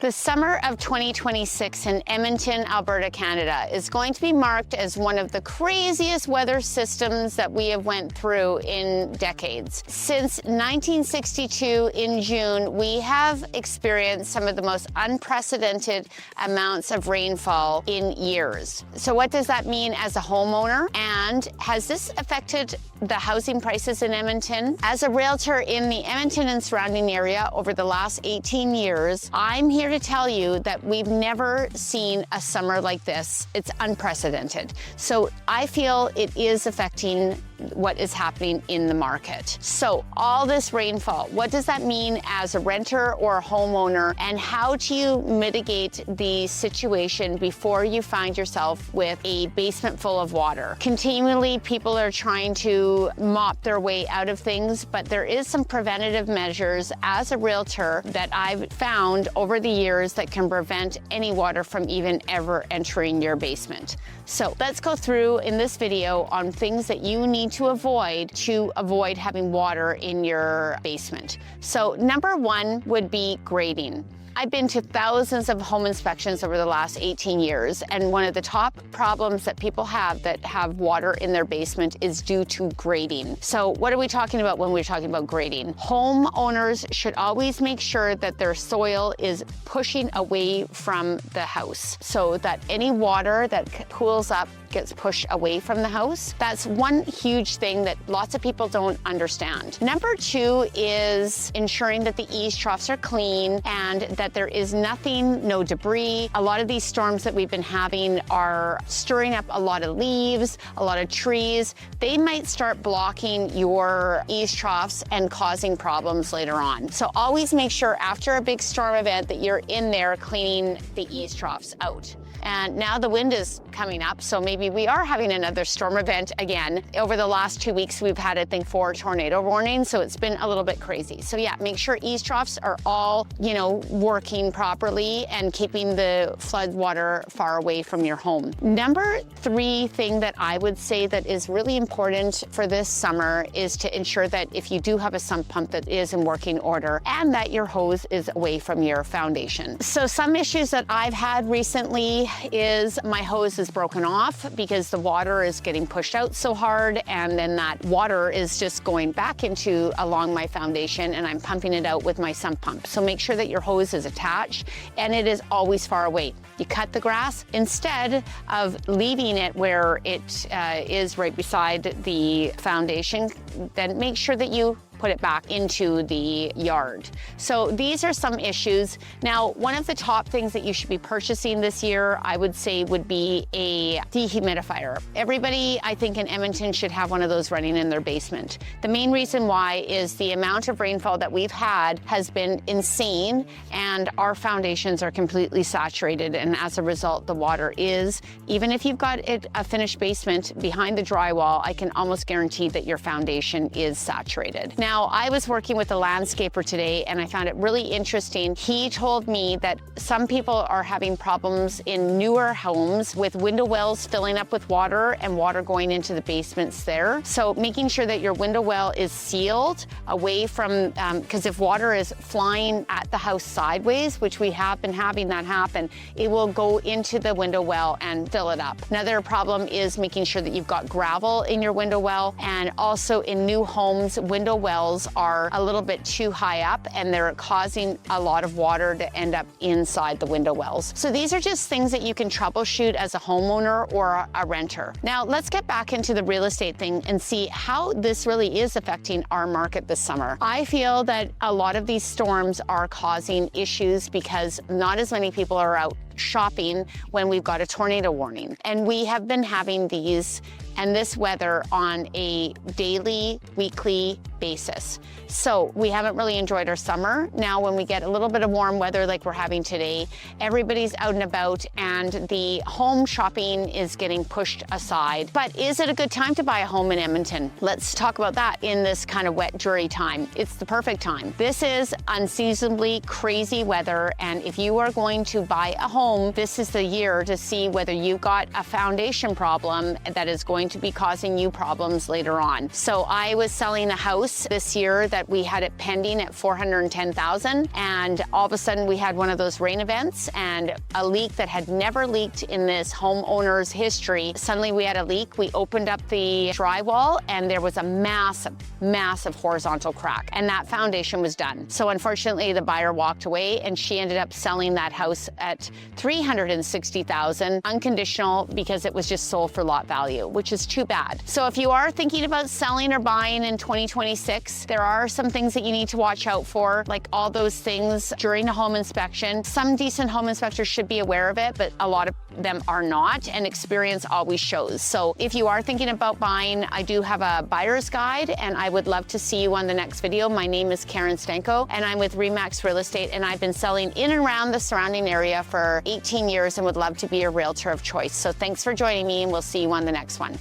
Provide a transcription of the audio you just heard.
The summer of 2026 in Edmonton, Alberta, Canada is going to be marked as one of the craziest weather systems that we have went through in decades. Since 1962 in June, we have experienced some of the most unprecedented amounts of rainfall in years. So what does that mean as a homeowner? And has this affected the housing prices in Edmonton? As a realtor in the Edmonton and surrounding area over the last 18 years, I'm here to tell you that we've never seen a summer like this. It's unprecedented. So I feel it is affecting what is happening in the market. So all this rainfall, what does that mean as a renter or a homeowner, and how do you mitigate the situation before you find yourself with a basement full of water? Continually, people are trying to mop their way out of things, but there is some preventative measures as a realtor that I've found over the years that can prevent any water from even ever entering your basement. So let's go through in this video on things that you need to avoid having water in your basement. So number one would be grading. I've been to thousands of home inspections over the last 18 years, and one of the top problems that people have that have water in their basement is due to grading. So what are we talking about when we're talking about grading? Homeowners should always make sure that their soil is pushing away from the house so that any water that pools up gets pushed away from the house. That's one huge thing that lots of people don't understand. Number two is ensuring that the eaves troughs are clean and that there is nothing, no debris. A lot of these storms that we've been having are stirring up a lot of leaves, a lot of trees. They might start blocking your eaves troughs and causing problems later on. So always make sure after a big storm event that you're in there cleaning the eaves troughs out. And now the wind is coming up, so maybe we are having another storm event again. Over the last 2 weeks, we've had, I think, 4 tornado warnings, so it's been a little bit crazy. So yeah, make sure eaves troughs are all, working properly and keeping the flood water far away from your home. Number 3 thing that I would say that is really important for this summer is to ensure that if you do have a sump pump that is in working order and that your hose is away from your foundation. So some issues that I've had recently is my hose is broken off because the water is getting pushed out so hard, and then that water is just going back along my foundation, and I'm pumping it out with my sump pump. So make sure that your hose is attached and it is always far away. You cut the grass instead of leaving it where it is right beside the foundation, then make sure that you put it back into the yard. So these are some issues. Now, one of the top things that you should be purchasing this year, I would say, would be a dehumidifier. Everybody, I think, in Edmonton should have one of those running in their basement. The main reason why is the amount of rainfall that we've had has been insane, and our foundations are completely saturated, and as a result, the water is, even if you've got a finished basement behind the drywall, I can almost guarantee that your foundation is saturated. Now, I was working with a landscaper today, and I found it really interesting. He told me that some people are having problems in newer homes with window wells filling up with water and water going into the basements there. So making sure that your window well is sealed away from, because if water is flying at the house sideways, which we have been having that happen, it will go into the window well and fill it up. Another problem is making sure that you've got gravel in your window well, and also in new homes, window wells are a little bit too high up and they're causing a lot of water to end up inside the window wells. So these are just things that you can troubleshoot as a homeowner or a renter. Now let's get back into the real estate thing and see how this really is affecting our market this summer. I feel that a lot of these storms are causing issues because not as many people are out shopping when we've got a tornado warning. And we have been having these and this weather on a daily, weekly basis. So we haven't really enjoyed our summer. Now when we get a little bit of warm weather like we're having today, everybody's out and about and the home shopping is getting pushed aside. But is it a good time to buy a home in Edmonton? Let's talk about that in this kind of wet, dreary time. It's the perfect time. This is unseasonably crazy weather, and if you are going to buy a home, this is the year to see whether you've got a foundation problem that is going to be causing you problems later on. So I was selling a house notice this year that we had it pending at 410,000, and all of a sudden we had one of those rain events and a leak that had never leaked in this homeowner's history. Suddenly we had a leak. We opened up the drywall and there was a massive horizontal crack, and that foundation was done. So unfortunately the buyer walked away and she ended up selling that house at 360,000 unconditional because it was just sold for lot value, which is too bad. So if you are thinking about selling or buying in 2026, there are some things that you need to watch out for, like all those things during a home inspection. Some decent home inspectors should be aware of it, but a lot of them are not, and experience always shows. So if you are thinking about buying, I do have a buyer's guide and I would love to see you on the next video. My name is Stanko and I'm with Remax Real Estate, and I've been selling in and around the surrounding area for 18 years and would love to be a realtor of choice. So thanks for joining me, and we'll see you on the next one.